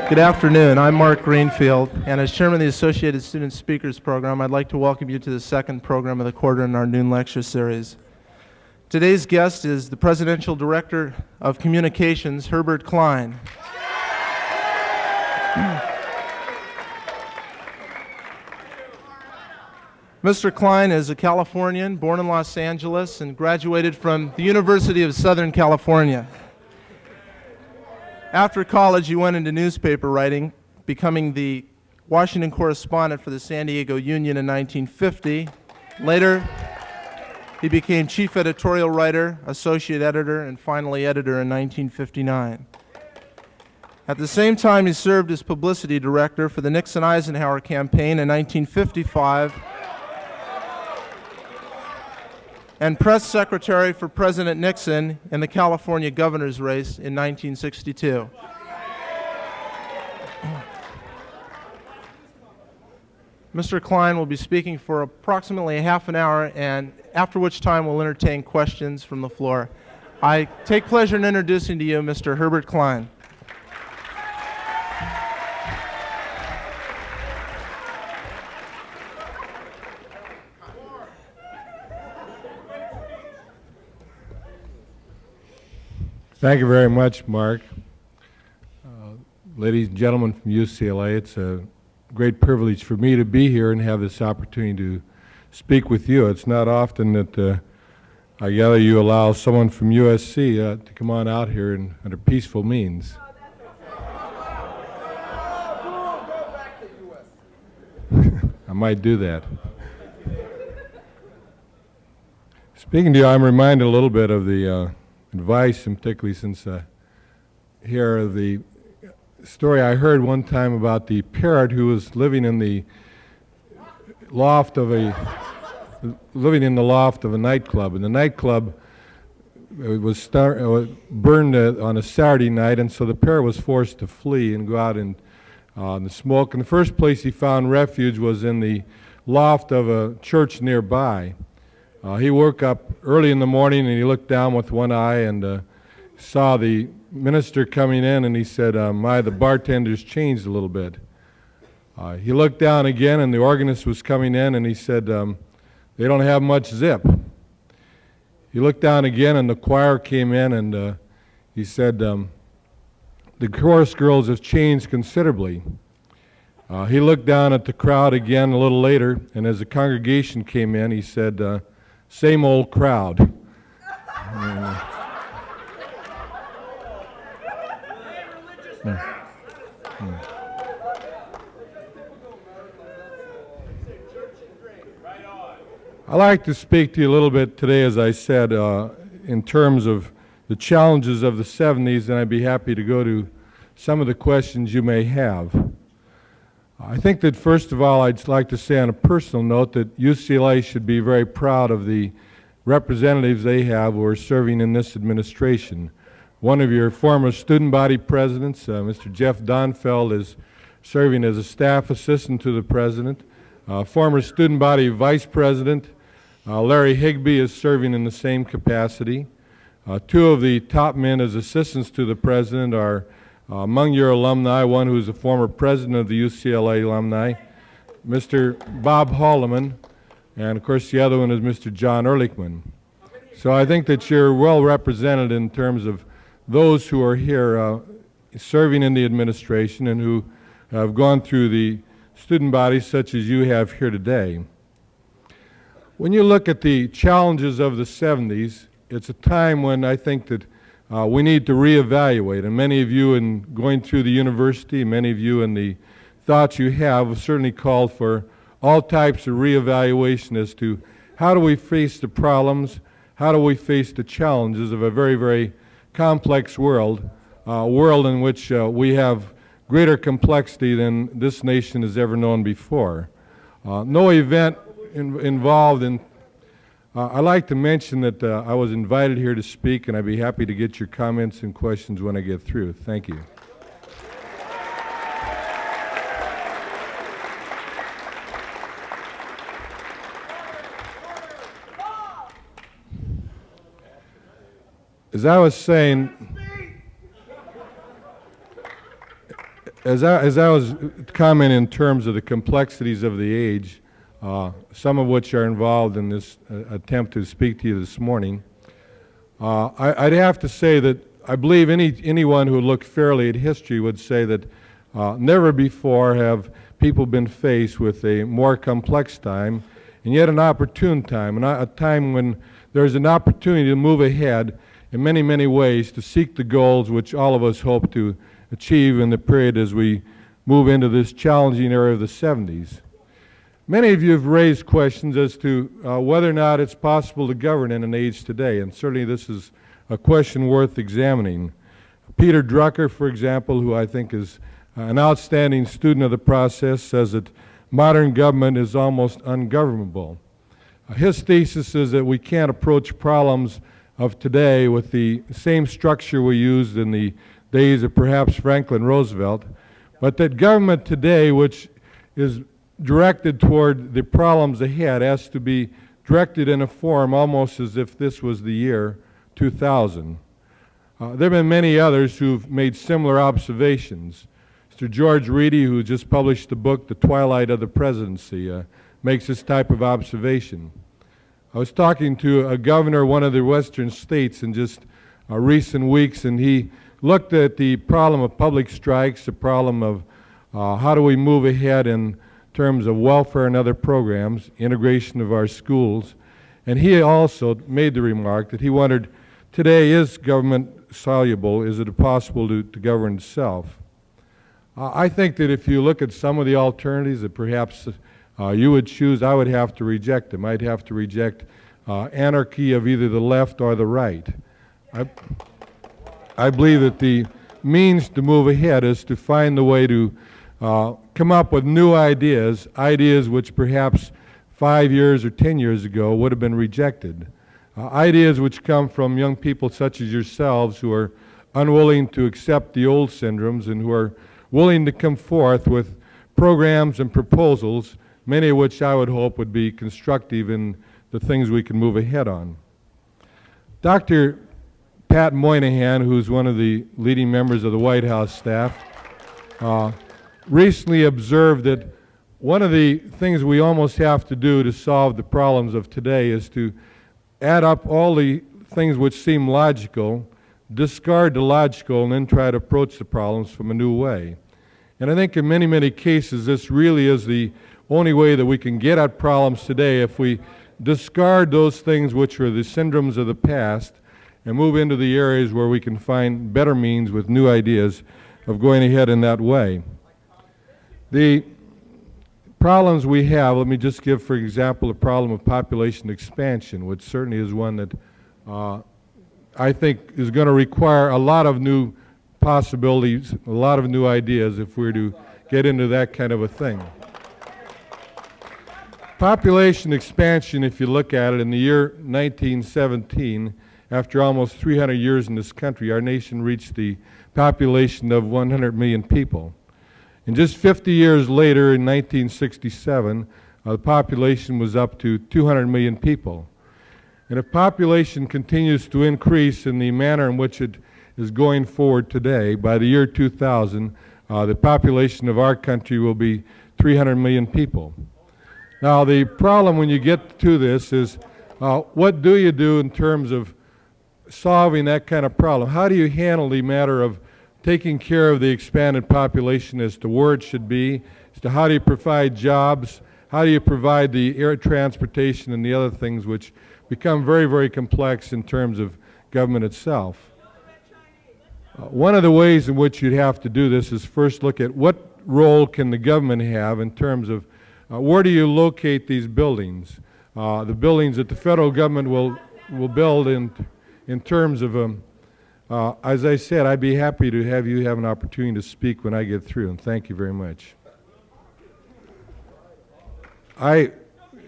Good afternoon. I'm Mark Greenfield, and as chairman of the Associated Student Speakers Program, I'd like to welcome you to the second program of the quarter in our noon lecture series. Today's guest is the Presidential Director of Communications, Herbert Klein. Mr. Klein is a Californian, born in Los Angeles, and graduated from the University of Southern California. After college, he went into newspaper writing, becoming the Washington correspondent for the San Diego Union in 1950. Later, he became chief editorial writer, associate editor, and finally editor in 1959. At the same time, he served as publicity director for the Nixon-Eisenhower campaign in 1955 and press secretary for President Nixon in the California governor's race in 1962. Mr. Klein will be speaking for approximately a half an hour, and after which time we'll entertain questions from the floor. I take pleasure in introducing to you Mr. Herbert Klein. Thank you very much, Mark. Ladies and gentlemen from UCLA, it's a great privilege for me to be here and have this opportunity to speak with you. It's not often that I gather you allow someone from USC to come on out here under peaceful means. I might do that. Speaking to you, I'm reminded a little bit of the advice, and particularly since here the story I heard one time about the parrot who was living in the loft of a nightclub, and the nightclub was burned on a Saturday night, and so the parrot was forced to flee and go out in the smoke. And the first place he found refuge was in the loft of a church nearby. He woke up early in the morning and he looked down with one eye and saw the minister coming in, and he said, the bartender's changed a little bit. He looked down again and the organist was coming in, and he said, they don't have much zip. He looked down again and the choir came in, and he said, the chorus girls have changed considerably. He looked down at the crowd again a little later, and as the congregation came in, he said, same old crowd. I'd like to speak to you a little bit today, as I said, in terms of the challenges of the 70s, and I'd be happy to go to some of the questions you may have. I think that first of all, I'd like to say on a personal note that UCLA should be very proud of the representatives they have who are serving in this administration. One of your former student body presidents, Mr. Jeff Donfeld, is serving as a staff assistant to the president. Former student body vice president, Larry Higbee, is serving in the same capacity. Two of the top men as assistants to the president are among your alumni, one who's a former president of the UCLA alumni, Mr. Bob Haldeman, and of course the other one is Mr. John Ehrlichman. So I think that you're well represented in terms of those who are here serving in the administration and who have gone through the student bodies such as you have here today. When you look at the challenges of the 70s, it's a time when I think that we need to reevaluate, and many of you in going through the university, many of you in the thoughts you have certainly called for all types of reevaluation as to how do we face the problems, how do we face the challenges of a very, very complex world, a world in which we have greater complexity than this nation has ever known before. No event involved in I'd like to mention that I was invited here to speak, and I'd be happy to get your comments and questions when I get through. Thank you. As I was saying, as I was commenting in terms of the complexities of the age, some of which are involved in this attempt to speak to you this morning, I'd have to say that I believe anyone who looked fairly at history would say that never before have people been faced with a more complex time, and yet an opportune time, a time when there's an opportunity to move ahead in many, many ways to seek the goals which all of us hope to achieve in the period as we move into this challenging era of the 70s. Many of you have raised questions as to whether or not it's possible to govern in an age today, and certainly this is a question worth examining. Peter Drucker, for example, who I think is an outstanding student of the process, says that modern government is almost ungovernable. His thesis is that we can't approach problems of today with the same structure we used in the days of perhaps Franklin Roosevelt, but that government today, which is directed toward the problems ahead, has to be directed in a form almost as if this was the year 2000. There have been many others who've made similar observations. Mr. George Reedy, who just published the book, The Twilight of the Presidency, makes this type of observation. I was talking to a governor of one of the western states in just recent weeks, and he looked at the problem of public strikes, the problem of how do we move ahead in terms of welfare and other programs, integration of our schools, and he also made the remark that he wondered, today, is government soluble? Is it possible to govern itself? I think that if you look at some of the alternatives that perhaps you would choose, I would have to reject them. I'd have to reject anarchy of either the left or the right. I believe that the means to move ahead is to find the way to come up with new ideas, ideas which perhaps 5 years or 10 years ago would have been rejected. Ideas which come from young people such as yourselves who are unwilling to accept the old syndromes and who are willing to come forth with programs and proposals, many of which I would hope would be constructive in the things we can move ahead on. Dr. Pat Moynihan, who's one of the leading members of the White House staff, recently observed that one of the things we almost have to do to solve the problems of today is to add up all the things which seem logical, discard the logical, and then try to approach the problems from a new way. And I think in many, many cases this really is the only way that we can get at problems today, if we discard those things which are the syndromes of the past and move into the areas where we can find better means with new ideas of going ahead in that way. The problems we have, let me just give, for example, the problem of population expansion, which certainly is one that I think is going to require a lot of new possibilities, a lot of new ideas if we're to get into that kind of a thing. Population expansion, if you look at it, in the year 1917, after almost 300 years in this country, our nation reached the population of 100 million people. And just 50 years later, in 1967, the population was up to 200 million people. And if population continues to increase in the manner in which it is going forward today, by the year 2000, the population of our country will be 300 million people. Now, the problem when you get to this is, what do you do in terms of solving that kind of problem? How do you handle the matter of taking care of the expanded population as to where it should be, as to how do you provide jobs, how do you provide the air transportation and the other things which become very, very complex in terms of government itself. One of the ways in which you'd have to do this is first look at what role can the government have in terms of where do you locate these buildings, the buildings that the federal government will build in terms of as I said, I'd be happy to have you have an opportunity to speak when I get through, and thank you very much. I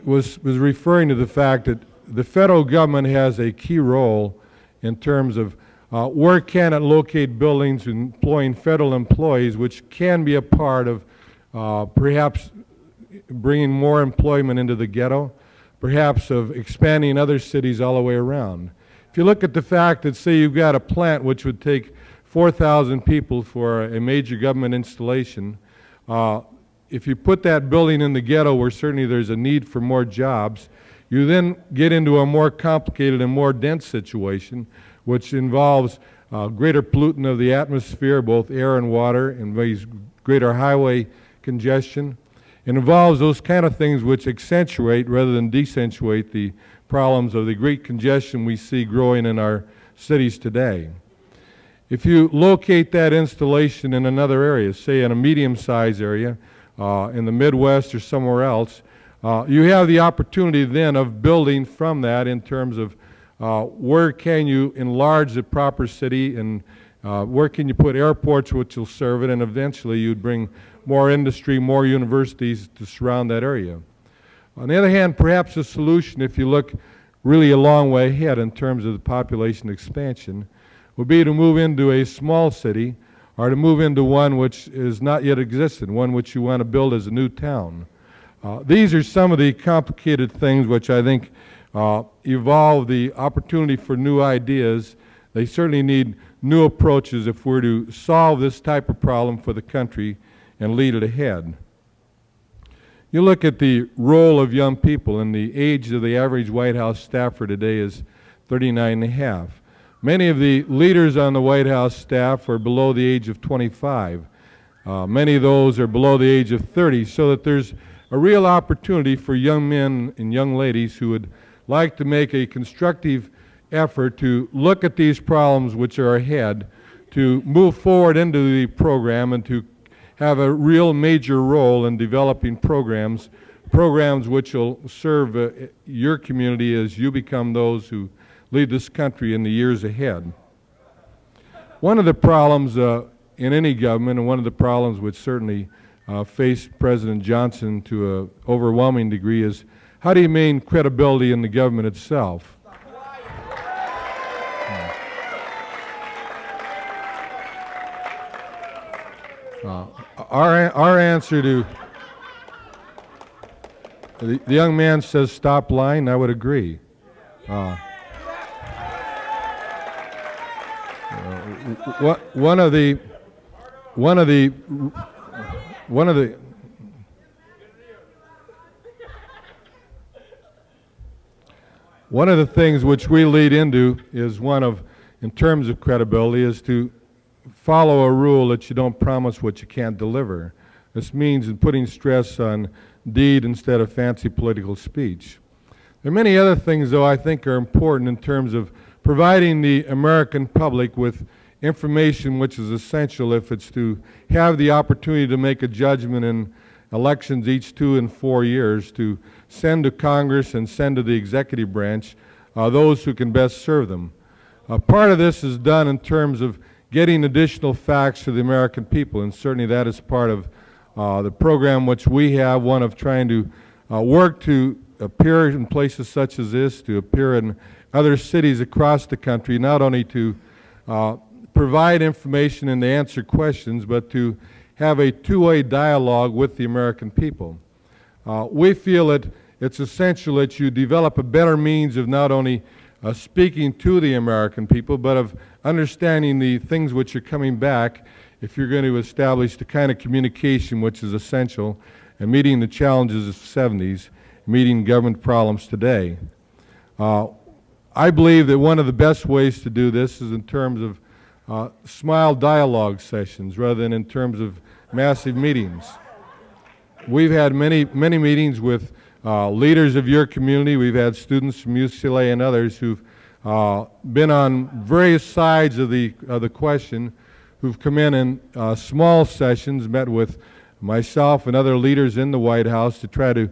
was referring to the fact that the federal government has a key role in terms of where can it locate buildings employing federal employees, which can be a part of perhaps bringing more employment into the ghetto, perhaps of expanding other cities all the way around. If you look at the fact that, say, you've got a plant which would take 4,000 people for a major government installation. If you put that building in the ghetto where certainly there's a need for more jobs, you then get into a more complicated and more dense situation, which involves greater pollution of the atmosphere, both air and water, and greater highway congestion. It involves those kind of things which accentuate rather than decentuate the problems of the great congestion we see growing in our cities today. If you locate that installation in another area, say in a medium-sized area, in the Midwest or somewhere else, you have the opportunity then of building from that in terms of where can you enlarge the proper city, and where can you put airports which will serve it, and eventually you'd bring more industry, more universities to surround that area. On the other hand, perhaps a solution, if you look really a long way ahead in terms of the population expansion, would be to move into a small city or to move into one which is not yet existent, one which you want to build as a new town. These are some of the complicated things which I think evolve the opportunity for new ideas. They certainly need new approaches if we're to solve this type of problem for the country and lead it ahead. You look at the role of young people, and the age of the average White House staffer today is 39 and a half. Many of the leaders on the White House staff are below the age of 25. Many of those are below the age of 30, so that there's a real opportunity for young men and young ladies who would like to make a constructive effort to look at these problems which are ahead, to move forward into the program and to have a real major role in developing programs which will serve your community as you become those who lead this country in the years ahead. One of the problems in any government, and one of the problems which certainly faced President Johnson to an overwhelming degree, is how do you maintain credibility in the government itself? Our answer to the young man says stop lying. I would agree. One of the things which we lead into is one of, in terms of credibility, is to follow a rule that you don't promise what you can't deliver. This means in putting stress on deed instead of fancy political speech. There are many other things, though, I think are important in terms of providing the American public with information which is essential if it's to have the opportunity to make a judgment in elections each 2 and 4 years, to send to Congress and send to the executive branch those who can best serve them. Part of this is done in terms of getting additional facts to the American people, and certainly that is part of the program which we have, one of trying to work to appear in places such as this, to appear in other cities across the country, not only to provide information and to answer questions, but to have a two-way dialogue with the American people. We feel that it's essential that you develop a better means of not only speaking to the American people, but of understanding the things which are coming back if you're going to establish the kind of communication which is essential in meeting the challenges of the 70s, meeting government problems today. I believe that one of the best ways to do this is in terms of smile dialogue sessions rather than in terms of massive meetings. We've had many meetings with leaders of your community. We've had students from UCLA and others who've been on various sides of the question, who've come in small sessions, met with myself and other leaders in the White House to try to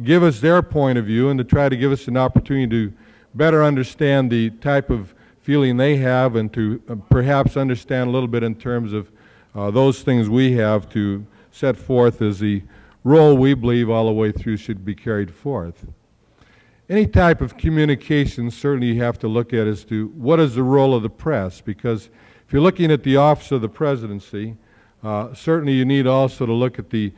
give us their point of view and to try to give us an opportunity to better understand the type of feeling they have and to perhaps understand a little bit in terms of those things we have to set forth as the role we believe all the way through should be carried forth. Any type of communication certainly you have to look at as to what is the role of the press, because if you're looking at the office of the presidency, certainly you need also to look at the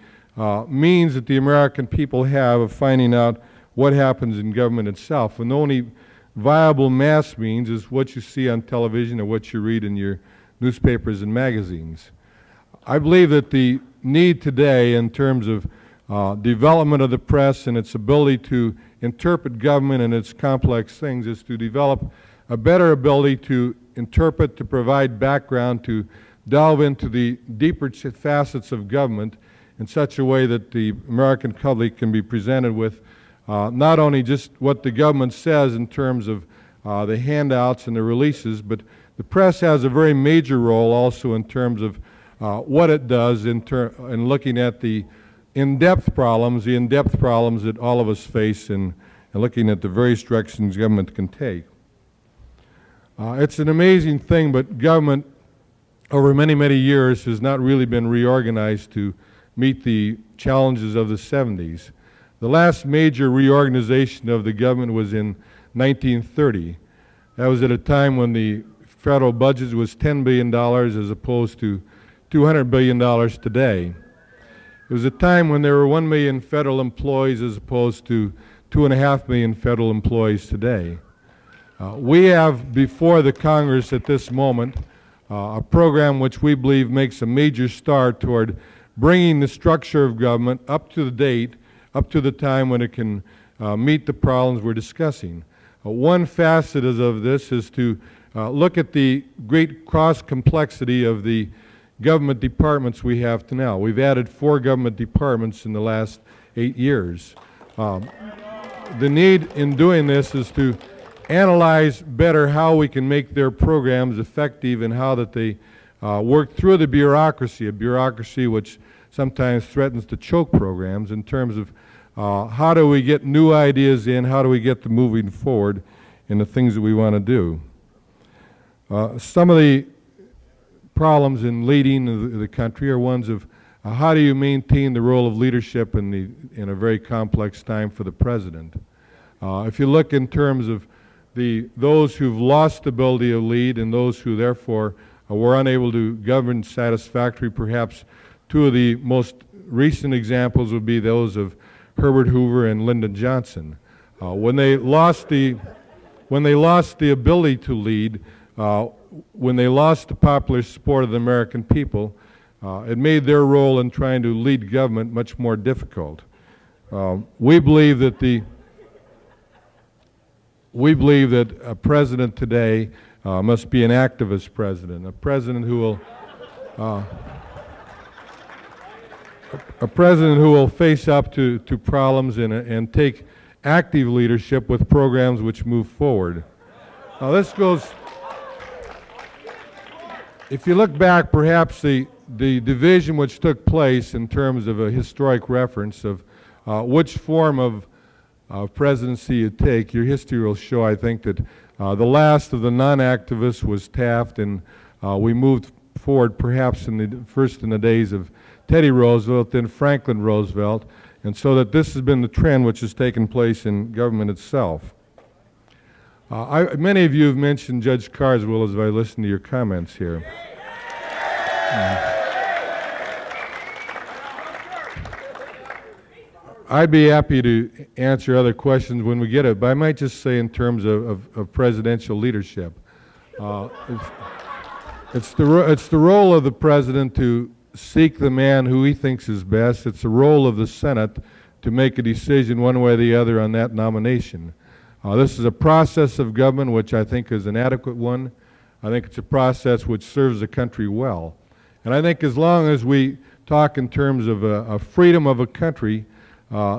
means that the American people have of finding out what happens in government itself. And the only viable mass means is what you see on television or what you read in your newspapers and magazines. I believe that the need today in terms of development of the press and its ability to interpret government and its complex things is to develop a better ability to interpret, to provide background, to delve into the deeper facets of government in such a way that the American public can be presented with not only just what the government says in terms of the handouts and the releases, but the press has a very major role also in terms of what it does in looking at the in-depth problems that all of us face in looking at the various directions government can take. It's an amazing thing, but government over many, many years has not really been reorganized to meet the challenges of the 70s. The last major reorganization of the government was in 1930. That was at a time when the federal budget was $10 billion as opposed to $200 billion today. It was a time when there were 1 million federal employees as opposed to 2.5 million federal employees today. We have before the Congress at this moment a program which we believe makes a major start toward bringing the structure of government up to the date, up to the time when it can meet the problems we're discussing. One facet of this is to look at the great cross-complexity of the government departments we have to now. We've added 4 government departments in the last 8 years. The need in doing this is to analyze better how we can make their programs effective and how that they work through the bureaucracy, a bureaucracy which sometimes threatens to choke programs in terms of how do we get new ideas in, how do we get them moving forward in the things that we want to do. Some of the problems in leading the country are ones of how do you maintain the role of leadership in a very complex time for the president. If you look in terms of those who've lost the ability to lead and those who therefore were unable to govern satisfactorily, perhaps 2 of the most recent examples would be those of Herbert Hoover and Lyndon Johnson. When they lost the ability to lead, when they lost the popular support of the American people, it made their role in trying to lead government much more difficult. We believe that a president today must be an activist president, a president who will face up to problems and take active leadership with programs which move forward. Now this goes, if you look back, perhaps the division which took place in terms of a historic reference of which form of presidency you take, your history will show, I think, that the last of the non-activists was Taft, and we moved forward perhaps first in the days of Teddy Roosevelt, then Franklin Roosevelt, and so that this has been the trend which has taken place in government itself. Many of you have mentioned Judge Carswell as I listen to your comments here. I'd be happy to answer other questions when we get it, but I might just say in terms of presidential leadership. It's the role of the president to seek the man who he thinks is best. It's the role of the Senate to make a decision one way or the other on that nomination. This is a process of government which I think is an adequate one. I think it's a process which serves the country well. And I think as long as we talk in terms of a freedom of a country,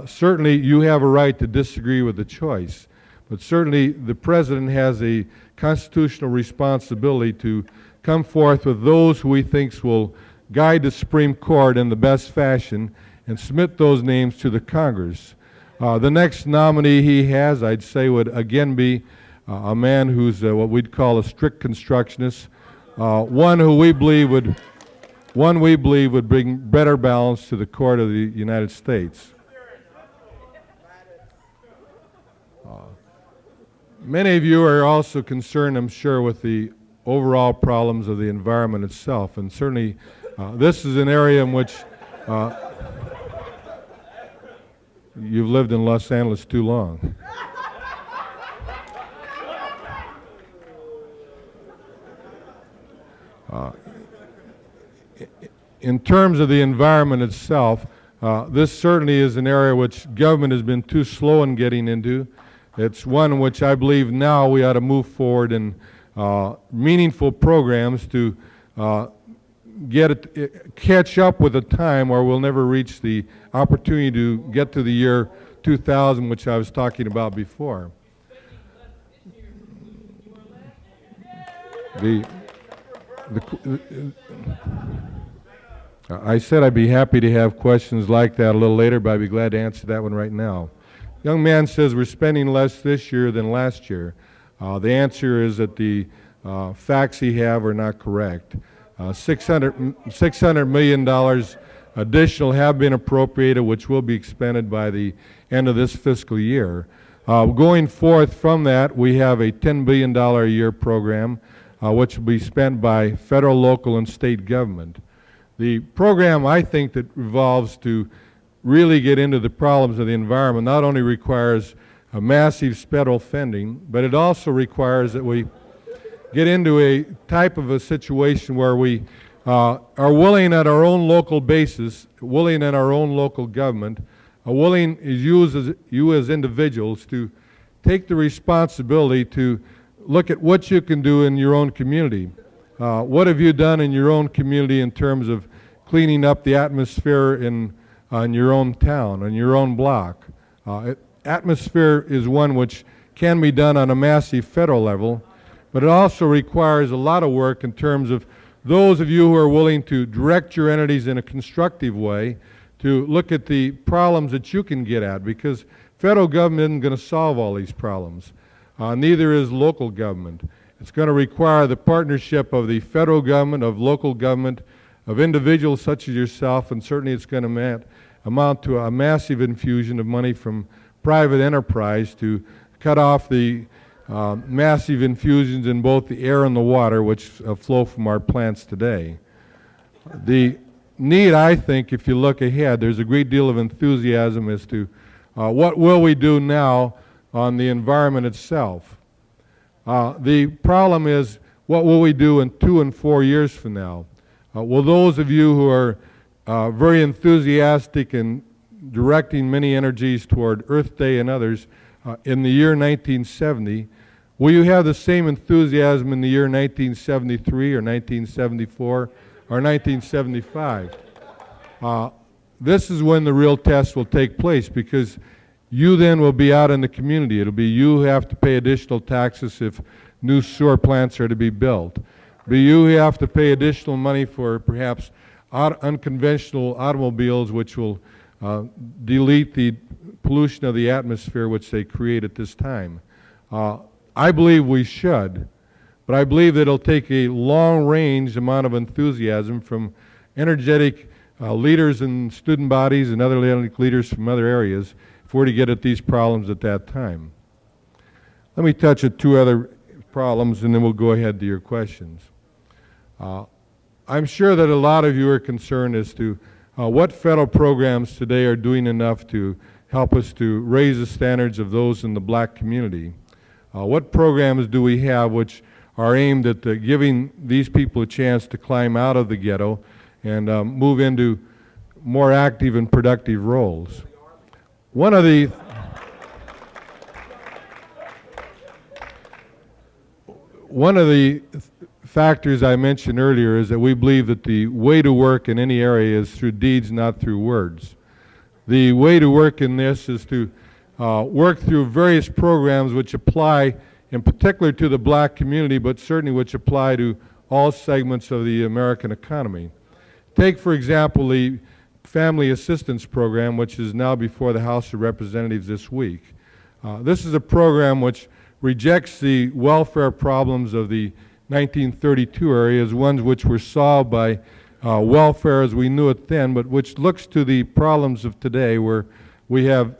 certainly you have a right to disagree with the choice. But certainly the president has a constitutional responsibility to come forth with those who he thinks will guide the Supreme Court in the best fashion and submit those names to the Congress. The next nominee he has, I'd say, would again be a man who's what we'd call a strict constructionist, one we believe would bring better balance to the court of the United States. Many of you are also concerned, I'm sure, with the overall problems of the environment itself, and certainly this is an area in which you've lived in Los Angeles too long. In terms of the environment itself, this certainly is an area which government has been too slow in getting into. It's one which I believe now we ought to move forward in meaningful programs to catch up with a time where we'll never reach the opportunity to get to the year 2000, which I was talking about before. I said I'd be happy to have questions like that a little later, but I'd be glad to answer that one right now. Young man says we're spending less this year than last year. The answer is that the facts he have are not correct. $600 million additional have been appropriated, which will be expended by the end of this fiscal year. Going forth from that, we have a $10 billion a year program, which will be spent by federal, local, and state government. The program, I think, that revolves to really get into the problems of the environment not only requires a massive federal funding, but it also requires that we get into a type of a situation where we are willing at our own local basis, willing in our own local government, willing as you as individuals to take the responsibility to look at what you can do in your own community. What have you done in your own community in terms of cleaning up the atmosphere in your own town, in your own block? Atmosphere is one which can be done on a massive federal level, but it also requires a lot of work in terms of those of you who are willing to direct your entities in a constructive way to look at the problems that you can get at, because federal government isn't going to solve all these problems. Neither is local government. It's going to require the partnership of the federal government, of local government, of individuals such as yourself, and certainly it's going to amount to a massive infusion of money from private enterprise to cut off the massive infusions in both the air and the water which flow from our plants today. The need, I think, if you look ahead, there's a great deal of enthusiasm as to what will we do now on the environment itself. The problem is, what will we do in 2 and 4 years from now? Will those of you who are very enthusiastic in directing many energies toward Earth Day and others in the year 1970, will you have the same enthusiasm in the year 1973 or 1974 or 1975? This is when the real test will take place, because you then will be out in the community. It'll be you who have to pay additional taxes if new sewer plants are to be built. It'll be you who have to pay additional money for perhaps unconventional automobiles which will delete the pollution of the atmosphere which they create at this time. I believe we should, but I believe that it'll take a long-range amount of enthusiasm from energetic leaders and student bodies and other leaders from other areas if we're to get at these problems at that time. Let me touch on 2 other problems and then we'll go ahead to your questions. I'm sure that a lot of you are concerned as to what federal programs today are doing enough to help us to raise the standards of those in the black community. What programs do we have which are aimed at giving these people a chance to climb out of the ghetto and move into more active and productive roles? One of the factors I mentioned earlier is that we believe that the way to work in any area is through deeds, not through words. The way to work in this is to work through various programs which apply in particular to the black community, but certainly which apply to all segments of the American economy. Take, for example, the Family Assistance Program, which is now before the House of Representatives this week. This is a program which rejects the welfare problems of the 1932 era as ones which were solved by welfare as we knew it then, but which looks to the problems of today, where we have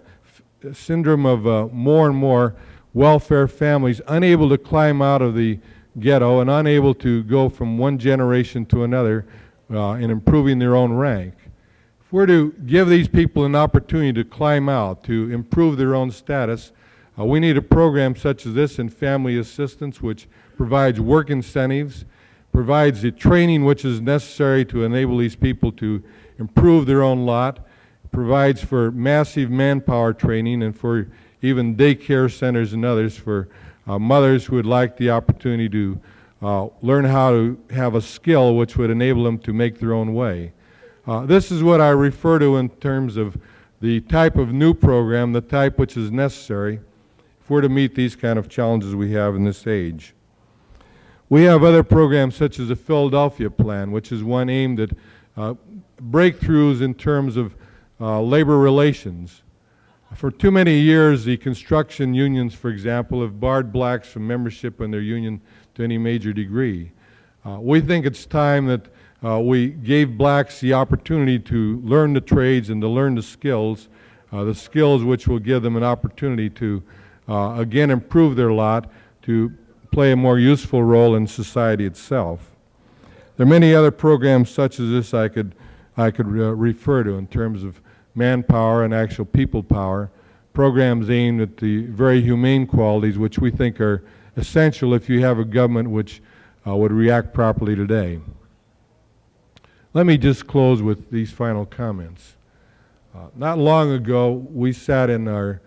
a syndrome of more and more welfare families unable to climb out of the ghetto and unable to go from one generation to another in improving their own rank. If we're to give these people an opportunity to climb out, to improve their own status, we need a program such as this in Family Assistance, which provides work incentives, provides the training which is necessary to enable these people to improve their own lot, provides for massive manpower training and for even daycare centers and others for mothers who would like the opportunity to learn how to have a skill which would enable them to make their own way. This is what I refer to in terms of the type of new program, the type which is necessary if we're to meet these kind of challenges we have in this age. We have other programs such as the Philadelphia Plan, which is one aimed at breakthroughs in terms of labor relations. For too many years, the construction unions, for example, have barred blacks from membership in their union to any major degree. We think it's time that we gave blacks the opportunity to learn the trades and to learn the skills which will give them an opportunity to, again, improve their lot, to play a more useful role in society itself. There are many other programs such as this I could refer to in terms of manpower and actual people power, programs aimed at the very humane qualities which we think are essential if you have a government which would react properly today. Let me just close with these final comments. Not long ago, we sat in our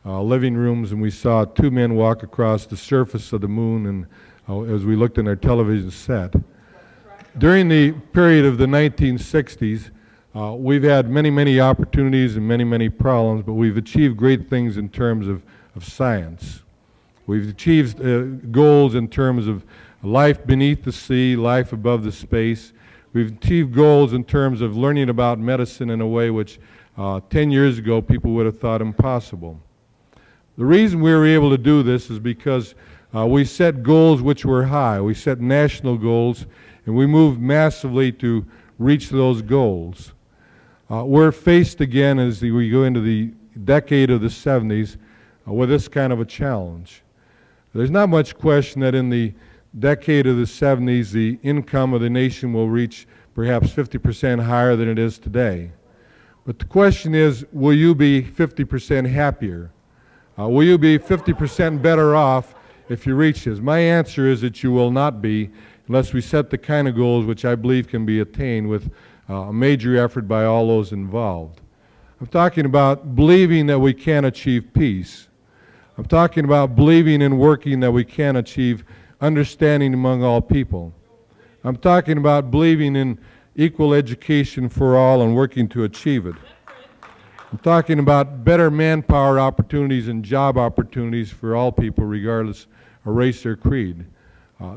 living rooms and we saw two men walk across the surface of the moon, and as we looked in our television set. During the period of the 1960s, we've had many opportunities and many problems, but we've achieved great things in terms of science. We've achieved goals in terms of life beneath the sea, life above the space. We've achieved goals in terms of learning about medicine in a way which 10 years ago people would have thought impossible. The reason we were able to do this is because we set goals which were high. We set national goals, and we moved massively to reach those goals. We're faced again as we go into the decade of the 70s with this kind of a challenge. There's not much question that in the decade of the 70s, the income of the nation will reach perhaps 50% higher than it is today. But the question is, will you be 50% happier? Will you be 50% better off if you reach this? My answer is that you will not be unless we set the kind of goals which I believe can be attained with a major effort by all those involved. I'm talking about believing that we can achieve peace. I'm talking about believing and working that we can achieve understanding among all people. I'm talking about believing in equal education for all and working to achieve it. I'm talking about better manpower opportunities and job opportunities for all people regardless of race or creed.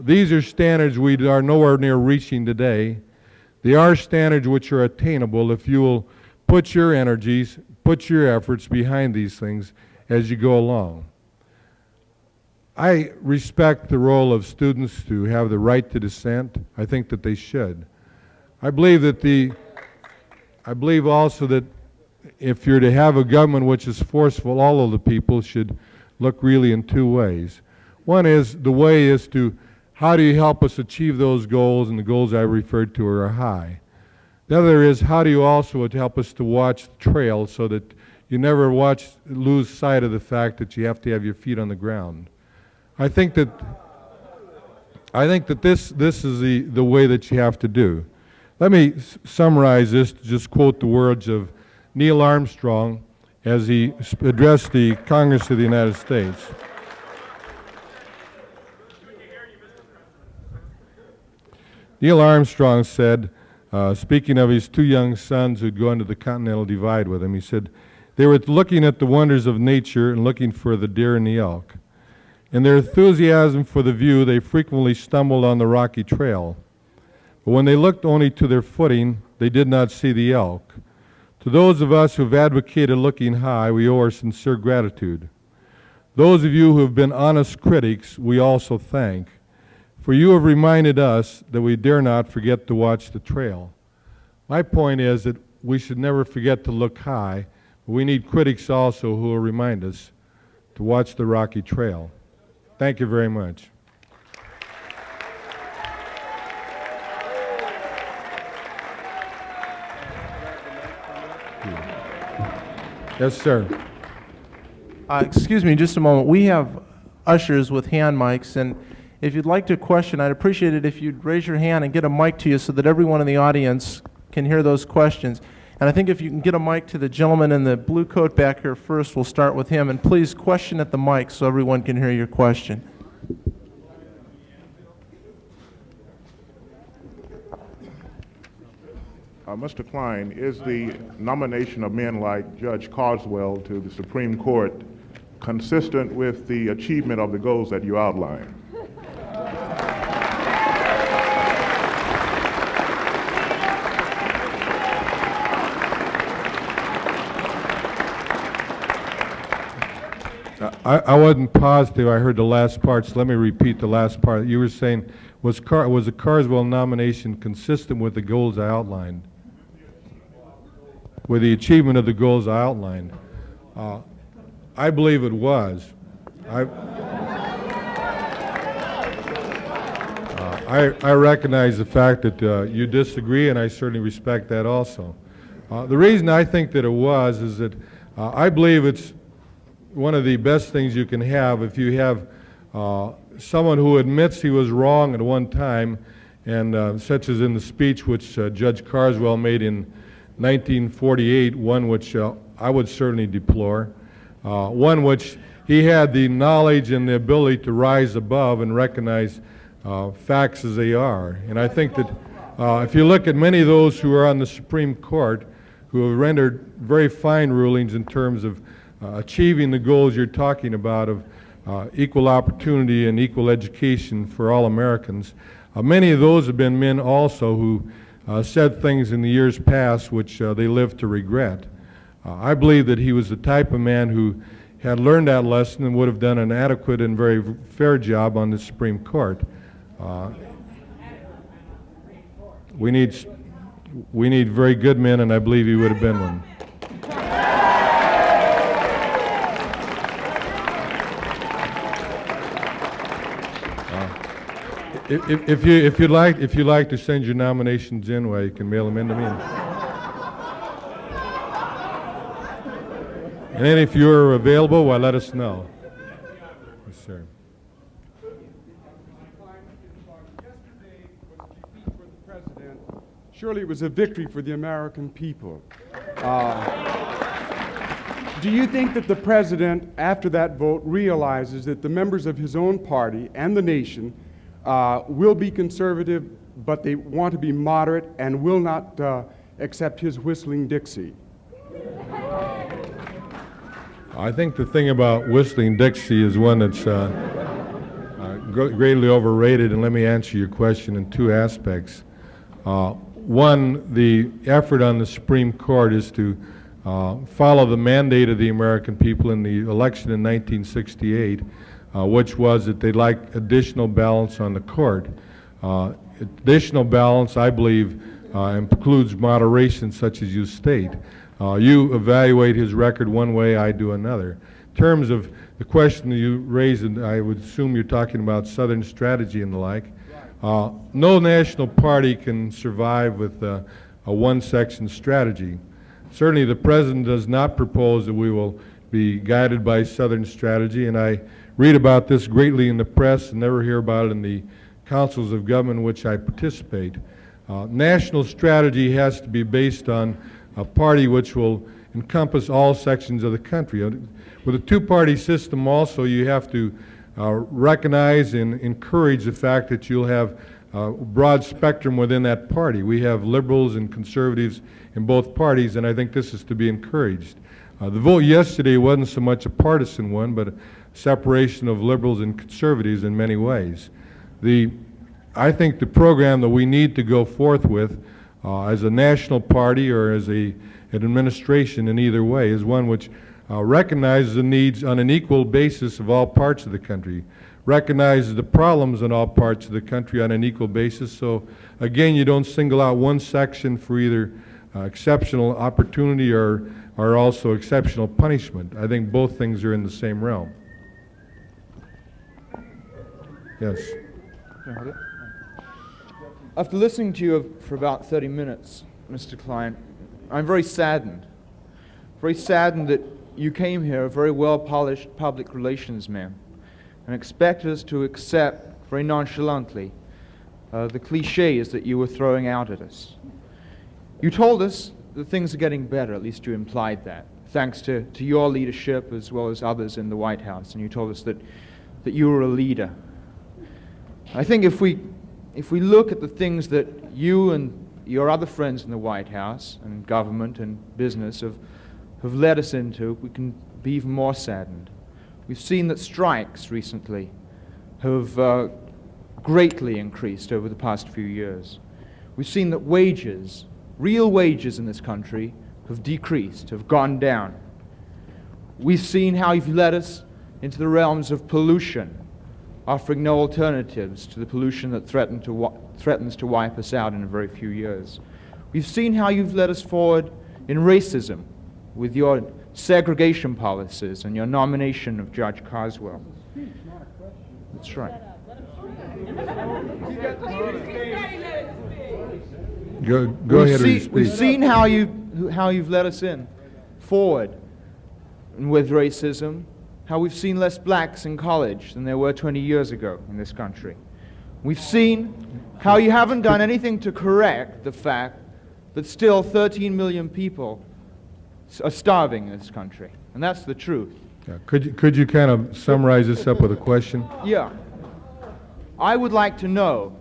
These are standards we are nowhere near reaching today. They are standards which are attainable if you will put your energies, put your efforts behind these things as you go along. I respect the role of students to have the right to dissent. I think that they should. I believe also that if you're to have a government which is forceful, all of the people should look really in two ways. One is, the way is to, how do you help us achieve those goals, and the goals I referred to are high. The other is, how do you also help us to watch the trail so that you never lose sight of the fact that you have to have your feet on the ground. I think that this is the way that you have to do. Let me summarize this to just quote the words of Neil Armstrong as he addressed the Congress of the United States. Neil Armstrong said, speaking of his two young sons who'd gone to the Continental Divide with him, he said, they were looking at the wonders of nature and looking for the deer and the elk. In their enthusiasm for the view, they frequently stumbled on the rocky trail. But when they looked only to their footing, they did not see the elk. To those of us who've advocated looking high, we owe our sincere gratitude. Those of you who have been honest critics, we also thank. For you have reminded us that we dare not forget to watch the trail. My point is that we should never forget to look high, but we need critics also who will remind us to watch the rocky trail. Thank you very much. Yes, sir. Excuse me just a moment. We have ushers with hand mics, and If you'd like to question, I'd appreciate it if you'd raise your hand and get a mic to you so that everyone in the audience can hear those questions. And I think if you can get a mic to the gentleman in the blue coat back here first, we'll start with him. And please question at the mic so everyone can hear your question. Mr. Klein, is the nomination of men like Judge Carswell to the Supreme Court consistent with the achievement of the goals that you outlined? I wasn't positive. I heard the last part, so let me repeat the last part. You were saying, was the Carswell nomination consistent with the goals I outlined? With the achievement of the goals I outlined? I believe it was. I recognize the fact that you disagree, and I certainly respect that also. The reason I think that it was is that I believe it's one of the best things you can have if you have someone who admits he was wrong at one time, and such as in the speech which Judge Carswell made in 1948, one which I would certainly deplore, one which he had the knowledge and the ability to rise above and recognize facts as they are. And I think that if you look at many of those who are on the Supreme Court who have rendered very fine rulings in terms of achieving the goals you're talking about of equal opportunity and equal education for all Americans, many of those have been men also who said things in the years past which they live to regret. I believe that he was the type of man who had learned that lesson and would have done an adequate and very fair job on the Supreme Court. We need very good men, and I believe he would have been one. If you'd like to send your nominations in, well, you can mail them in to me. And then if you're available, well, let us know. Yes, sir. Yesterday was a defeat for the president. Surely it was a victory for the American people. Do you think that the president, after that vote, realizes that the members of his own party and the nation will be conservative, but they want to be moderate and will not accept his whistling Dixie? I think the thing about whistling Dixie is one that's greatly overrated, and let me answer your question in two aspects. One, the effort on the Supreme Court is to follow the mandate of the American people in the election in 1968, which was that they'd like additional balance on the court. Additional balance, I believe, includes moderation such as you state. You evaluate his record one way, I do another. In terms of the question that you raised, and I would assume you're talking about Southern strategy and the like, no national party can survive with a one-section strategy. Certainly the President does not propose that we will be guided by Southern strategy, and I read about this greatly in the press and never hear about it in the councils of government in which I participate. National strategy has to be based on a party which will encompass all sections of the country. With a two-party system also, you have to recognize and encourage the fact that you'll have a broad spectrum within that party. We have liberals and conservatives in both parties, and I think this is to be encouraged. The vote yesterday wasn't so much a partisan one, but a separation of liberals and conservatives in many ways. I think the program that we need to go forth with as a national party or as an administration in either way is one which recognizes the needs on an equal basis of all parts of the country, recognizes the problems in all parts of the country on an equal basis. So again, you don't single out one section for either exceptional opportunity or also exceptional punishment. I think both things are in the same realm. Yes. After listening to you for about 30 minutes, Mr. Klein, I'm very saddened that you came here a very well-polished public relations man and expect us to accept very nonchalantly, the cliches that you were throwing out at us. You told us that things are getting better, at least you implied that, thanks to your leadership as well as others in the White House, and you told us that you were a leader. I think if we look at the things that you and your other friends in the White House and government and business have led us into, we can be even more saddened. We've seen that strikes recently have greatly increased over the past few years. We've seen that wages, real wages in this country, have decreased, have gone down. We've seen how you've led us into the realms of pollution, offering no alternatives to the pollution that threatens to wipe us out in a very few years. We've seen how you've led us forward in racism with your segregation policies and your nomination of Judge Carswell. That's right. Go ahead and speak. We've seen how you've led us forward with racism, how we've seen less blacks in college than there were 20 years ago in this country. We've seen how you haven't done anything to correct the fact that still 13 million people are starving in this country, and that's the truth. Yeah. Could you kind of summarize this up with a question? Yeah. I would like to know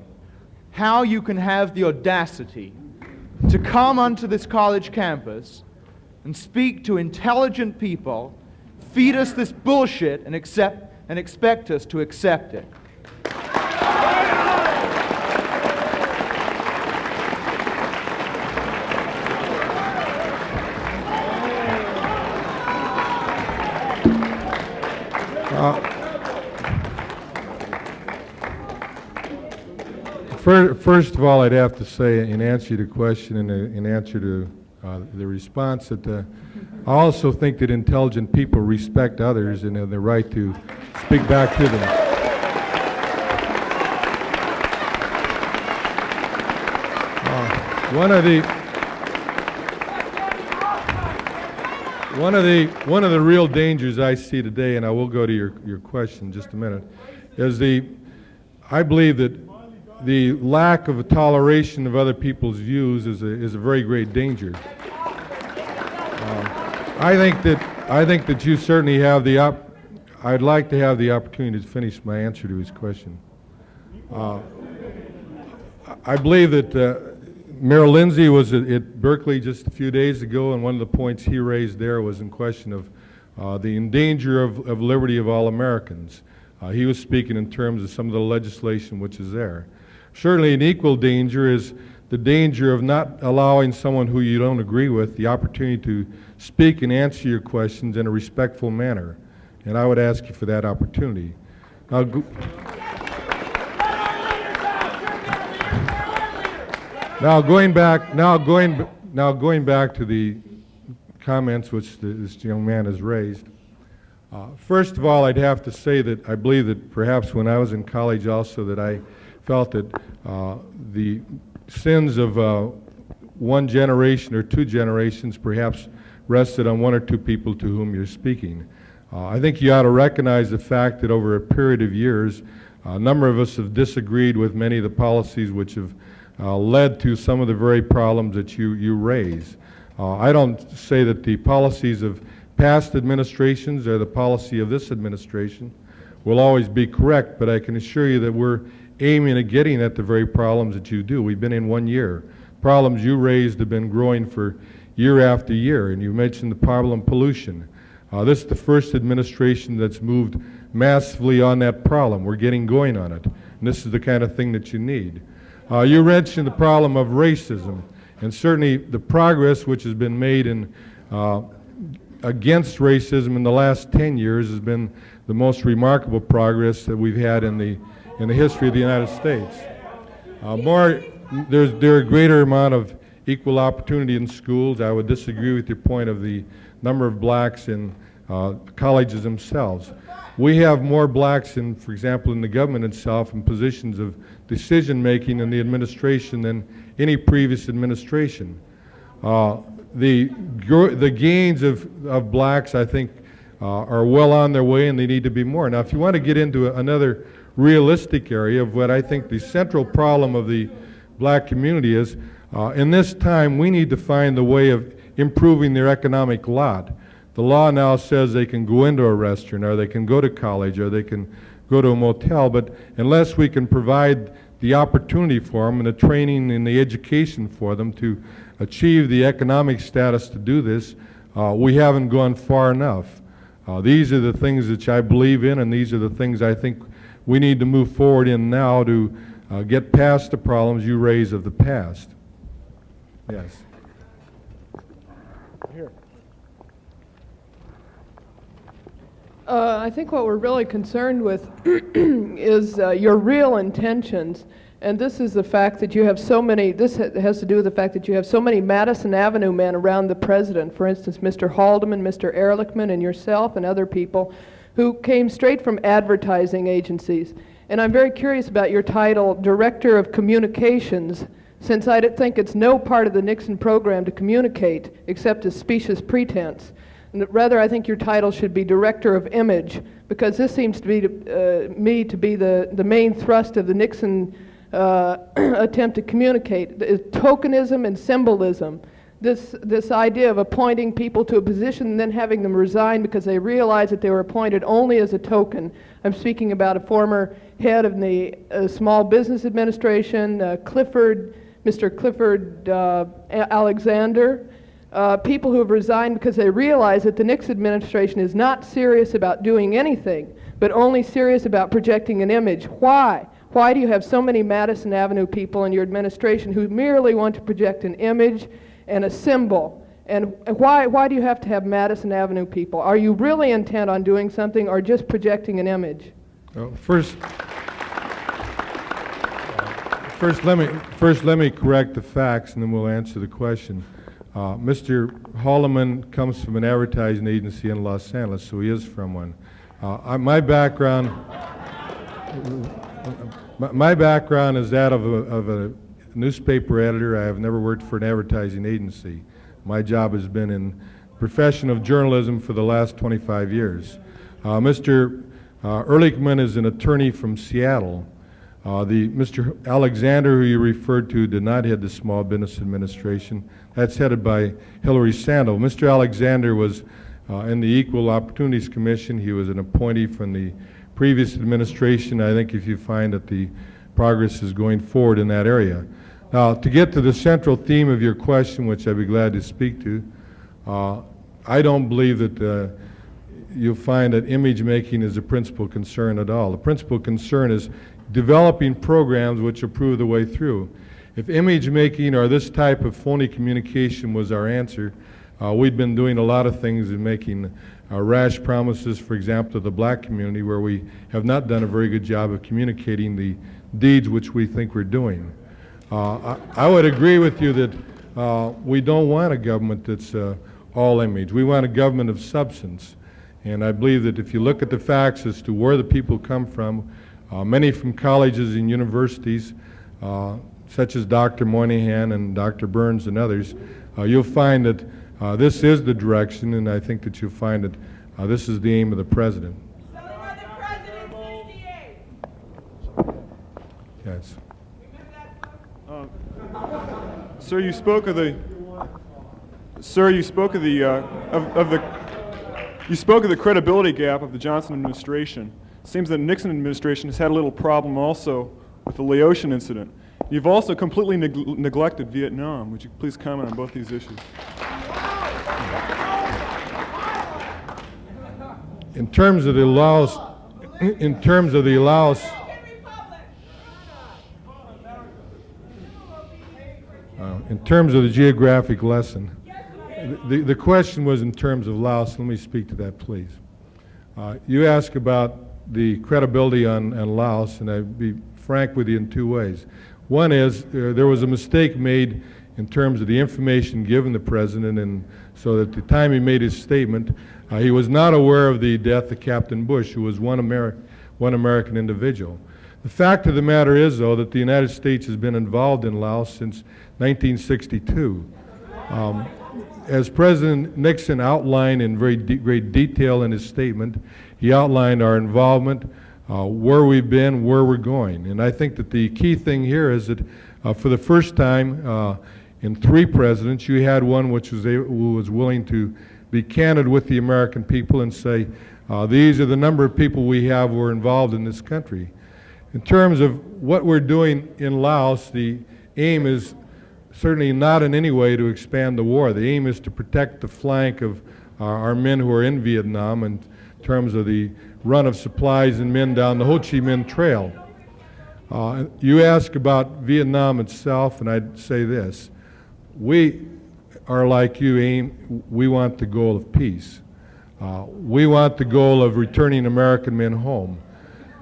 how you can have the audacity to come onto this college campus and speak to intelligent people, feed us this bullshit, and expect us to accept it. First of all, I'd have to say, in answer to the question and in answer to the response, that I also think that intelligent people respect others and have the right to speak back to them. One of the real dangers I see today, and I will go to your question in just a minute, is I believe that the lack of a toleration of other people's views is a very great danger. I think that you certainly have I'd like to have the opportunity to finish my answer to his question. I believe that Mayor Lindsay was at Berkeley just a few days ago, and one of the points he raised there was in question of the endanger of liberty of all Americans. He was speaking in terms of some of the legislation which is there. Certainly an equal danger is the danger of not allowing someone who you don't agree with the opportunity to speak and answer your questions in a respectful manner. And I would ask you for that opportunity. Now going back to the comments which this young man has raised. First of all, I'd have to say that I believe that perhaps when I was in college also that I felt that the sins of one generation or two generations perhaps rested on one or two people to whom you're speaking. I think you ought to recognize the fact that over a period of years, a number of us have disagreed with many of the policies which have led to some of the very problems that you raise. I don't say that the policies of past administrations or the policy of this administration will always be correct, but I can assure you that we're aiming at getting at the very problems that you do. We've been in 1 year. Problems you raised have been growing for year after year, and you mentioned the problem of pollution. This is the first administration that's moved massively on that problem. We're getting going on it, and this is the kind of thing that you need. You mentioned the problem of racism, and certainly the progress which has been made against racism in the last 10 years has been the most remarkable progress that we've had in the history of the United States. There's a greater amount of equal opportunity in schools. I would disagree with your point of the number of blacks in colleges themselves. We have more blacks in, for example, in the government itself in positions of decision making in the administration than any previous administration. The gains of blacks, I think, are well on their way, and they need to be more. Now, if you want to get into another realistic area of what I think the central problem of the black community is. In this time, we need to find the way of improving their economic lot. The law now says they can go into a restaurant, or they can go to college, or they can go to a motel, but unless we can provide the opportunity for them and the training and the education for them to achieve the economic status to do this, we haven't gone far enough. These are the things that I believe in, and these are the things I think we need to move forward in now to get past the problems you raised of the past. Yes. Here. I think what we're really concerned with is your real intentions, and this is the fact that you have so many, this has to do with the fact that you have so many Madison Avenue men around the president. For instance, Mr. Haldeman, Mr. Ehrlichman, and yourself and other people who came straight from advertising agencies. And I'm very curious about your title, Director of Communications, since I think it's no part of the Nixon program to communicate except as specious pretense. And rather, I think your title should be Director of Image, because this seems to be me to be the main thrust of the Nixon attempt to communicate. Tokenism and symbolism. This idea of appointing people to a position and then having them resign because they realized that they were appointed only as a token. I'm speaking about a former head of the Small Business Administration, Mr. Clifford Alexander. People who have resigned because they realize that the Nixon administration is not serious about doing anything, but only serious about projecting an image. Why? Why do you have so many Madison Avenue people in your administration who merely want to project an image and a symbol? And why do you have to have Madison Avenue people? Are you really intent on doing something or just projecting an image? First, let me correct the facts, and then we'll answer the question. Mr. Haldeman comes from an advertising agency in Los Angeles, so he is from one. My background is that of a newspaper editor. I have never worked for an advertising agency. My job has been in the profession of journalism for the last 25 years. Mr. Ehrlichman is an attorney from Seattle. Mr. Alexander, who you referred to, did not head the Small Business Administration. That's headed by Hillary Sandel. Mr. Alexander was in the Equal Opportunities Commission. He was an appointee from the previous administration. I think if you find that the progress is going forward in that area. Now, to get to the central theme of your question, which I'd be glad to speak to, I don't believe that you'll find that image making is a principal concern at all. The principal concern is developing programs which approve the way through. If image making or this type of phony communication was our answer, we'd been doing a lot of things in making rash promises, for example, to the black community, where we have not done a very good job of communicating the deeds which we think we're doing. I would agree with you that we don't want a government that's all image. We want a government of substance. And I believe that if you look at the facts as to where the people come from, many from colleges and universities, such as Dr. Moynihan and Dr. Burns and others, you'll find that this is the direction, and I think that you'll find that this is the aim of the president. So are the president's 68. Yes. Sir, you spoke of the. Sir, you spoke of the you spoke of the credibility gap of the Johnson administration. It seems that the Nixon administration has had a little problem also with the Laotian Incident. You've also completely neglected Vietnam. Would you please comment on both these issues? In terms of the Laos, in terms of the Laos, in terms of the geographic lesson, the question was in terms of Laos. Let me speak to that, please. You asked about the credibility on Laos, and I'd be frank with you in two ways. One is there was a mistake made in terms of the information given the president, and so at the time he made his statement, he was not aware of the death of Captain Bush, who was one American individual. The fact of the matter is, though, that the United States has been involved in Laos since 1962. As President Nixon outlined in very great detail in his statement, he outlined our involvement where we've been, where we're going. And I think that the key thing here is that for the first time in 3 presidents, you had one who was willing to be candid with the American people and say, these are the number of people we have who are involved in this country. In terms of what we're doing in Laos, the aim is certainly not in any way to expand the war. The aim is to protect the flank of our men who are in Vietnam in terms of the run of supplies and men down the Ho Chi Minh Trail. You ask about Vietnam itself, and I'd say this. We are like you, we want the goal of peace. We want the goal of returning American men home.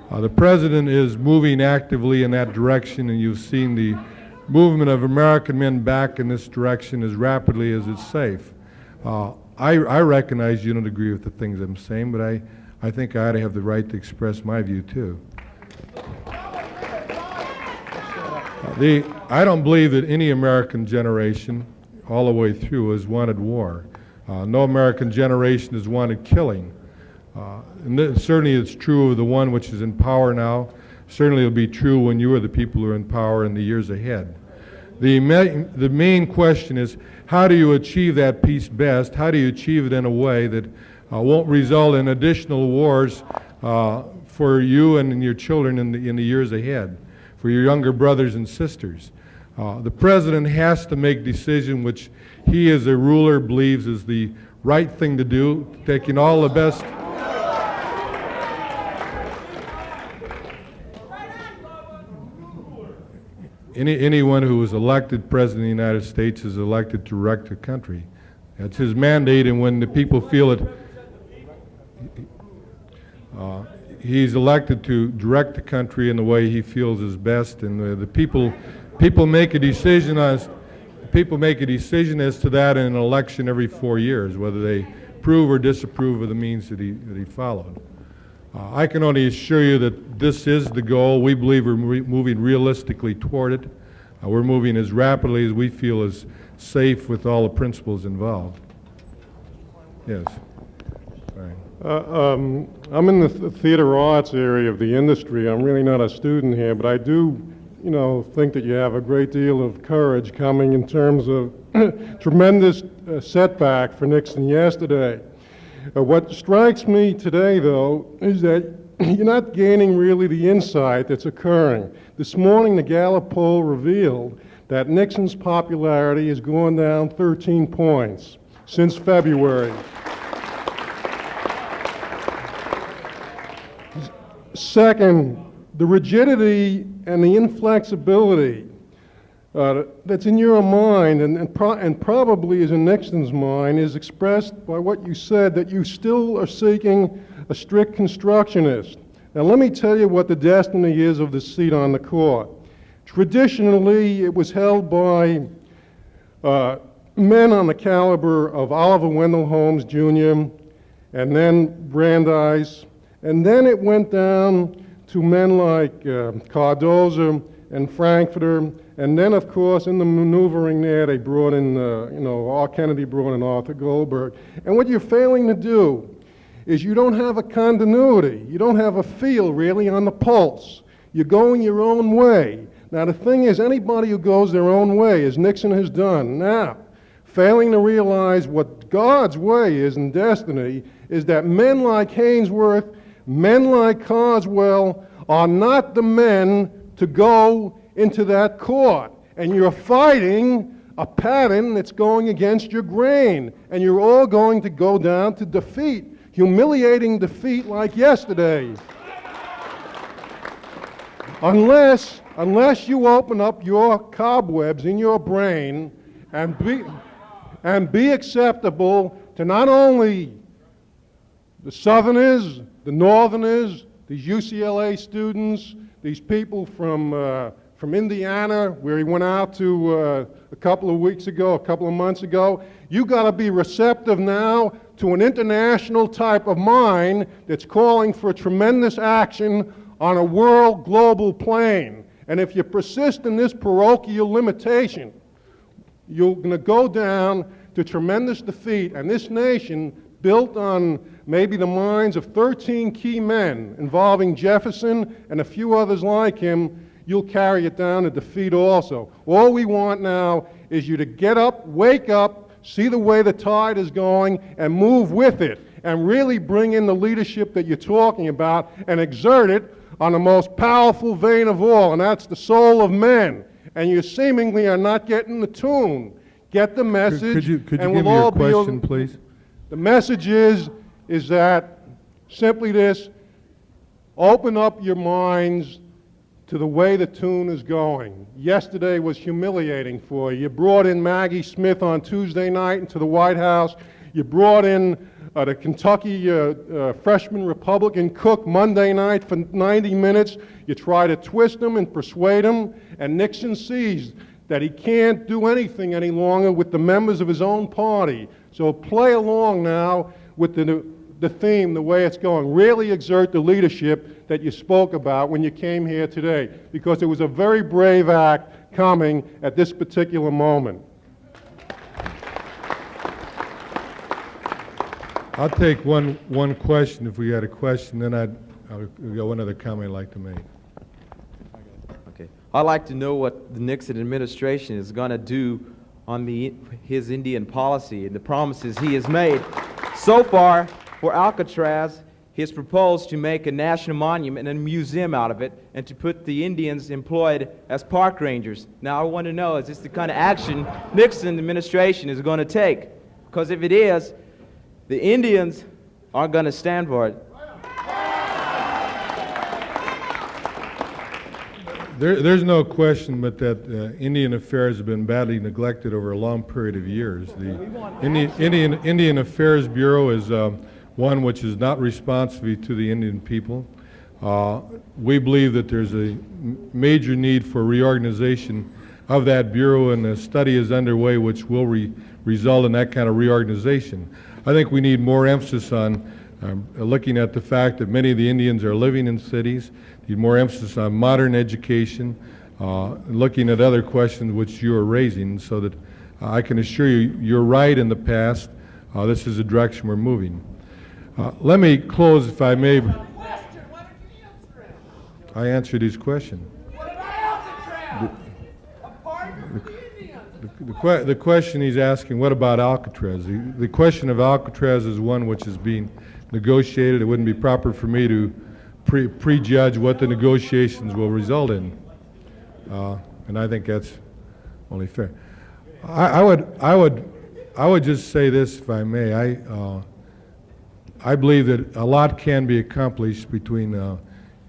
The President is moving actively in that direction, and you've seen the movement of American men back in this direction as rapidly as it's safe. I recognize you don't agree with the things I'm saying, but I think I ought to have the right to express my view too. I don't believe that any American generation all the way through has wanted war. No American generation has wanted killing. And certainly it's true of the one which is in power now. Certainly it'll be true when you are the people who are in power in the years ahead. The main question is, how do you achieve that peace best? How do you achieve it in a way that won't result in additional wars for you and your children in the years ahead, for your younger brothers and sisters? The President has to make decision which he as a ruler believes is the right thing to do, taking all the best. Anyone who is elected President of the United States is elected to direct the country. That's his mandate, and when the people feel it, he's elected to direct the country in the way he feels is best, and the people make a decision as to that in an election every 4 years, whether they approve or disapprove of the means that he followed. I can only assure you that this is the goal. We believe we're moving realistically toward it. We're moving as rapidly as we feel is safe with all the principles involved. Yes. I'm in the theater arts area of the industry. I'm really not a student here, but I do, think that you have a great deal of courage coming in terms of tremendous setback for Nixon yesterday. What strikes me today, though, is that you're not gaining really the insight that's occurring. This morning, the Gallup poll revealed that Nixon's popularity has gone down 13 points since February. Second, the rigidity and the inflexibility that's in your mind and probably is in Nixon's mind is expressed by what you said, that you still are seeking a strict constructionist. Now let me tell you what the destiny is of the seat on the court. Traditionally, it was held by men on the caliber of Oliver Wendell Holmes Jr. and then Brandeis, and then it went down to men like Cardozo and Frankfurter, and then, of course, in the maneuvering there, they brought in, R. Kennedy brought in Arthur Goldberg. And what you're failing to do is you don't have a continuity. You don't have a feel, really, on the pulse. You're going your own way. Now, the thing is, anybody who goes their own way, as Nixon has done now, failing to realize what God's way is in destiny, is that men like Hainsworth, men like Carswell, are not the men to go into that court. And you're fighting a pattern that's going against your grain. And you're all going to go down to defeat, humiliating defeat like yesterday. Unless you open up your cobwebs in your brain and be acceptable to not only the Southerners, the Northerners, these UCLA students, these people from Indiana, where he went out to a couple of months ago. You got to be receptive now to an international type of mind that's calling for tremendous action on a world global plane. And if you persist in this parochial limitation, you're going to go down to tremendous defeat, and this nation built on maybe the minds of 13 key men involving Jefferson and a few others like him, you'll carry it down to defeat also. All we want now is you to get up, wake up, see the way the tide is going, and move with it, and really bring in the leadership that you're talking about and exert it on the most powerful vein of all, and that's the soul of men. And you seemingly are not getting the tune. Get the message, Could you and give we'll me your all be able- question, please? The message is that simply this: open up your minds to the way the tune is going. Yesterday was humiliating for you. You brought in Maggie Smith on Tuesday night into the White House. You brought in the Kentucky freshman Republican Cook Monday night for 90 minutes. You try to twist him and persuade him, and Nixon sees that he can't do anything any longer with the members of his own party. So play along now with the theme, the way it's going. Really exert the leadership that you spoke about when you came here today, because it was a very brave act coming at this particular moment. I'll take one question if we had a question, then I'll go one other comment I'd like to make. Okay. I'd like to know what the Nixon administration is going to do on his Indian policy and the promises he has made. So far, for Alcatraz, he has proposed to make a national monument and a museum out of it and to put the Indians employed as park rangers. Now, I want to know, is this the kind of action Nixon administration is going to take? Because if it is, the Indians aren't going to stand for it. There's no question but that Indian affairs have been badly neglected over a long period of years. The Indian Affairs Bureau is one which is not responsive to the Indian people. We believe that there's a major need for reorganization of that bureau, and a study is underway which will result in that kind of reorganization. I think we need more emphasis on looking at the fact that many of the Indians are living in cities, need more emphasis on modern education, looking at other questions which you are raising, so that I can assure you, you're right in the past. This is the direction we're moving. Let me close, if I may. I answered his question. The question he's asking, what about Alcatraz? The question of Alcatraz is one which is being negotiated. It wouldn't be proper for me to prejudge what the negotiations will result in, and I think that's only fair. I would just say this, if I may. I believe that a lot can be accomplished between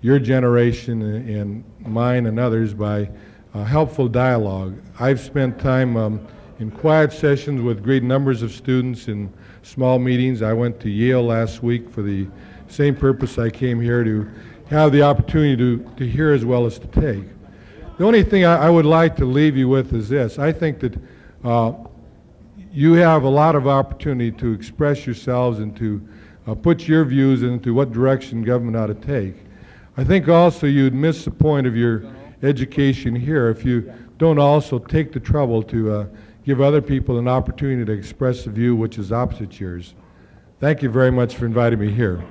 your generation and mine and others by helpful dialogue. I've spent time in quiet sessions with great numbers of students in small meetings. I went to Yale last week for the same purpose. I came here to have the opportunity to hear as well as to take. The only thing I would like to leave you with is this. I think that you have a lot of opportunity to express yourselves and to put your views into what direction government ought to take. I think also you'd miss the point of your education here if you don't also take the trouble to give other people an opportunity to express a view which is opposite yours. Thank you very much for inviting me here.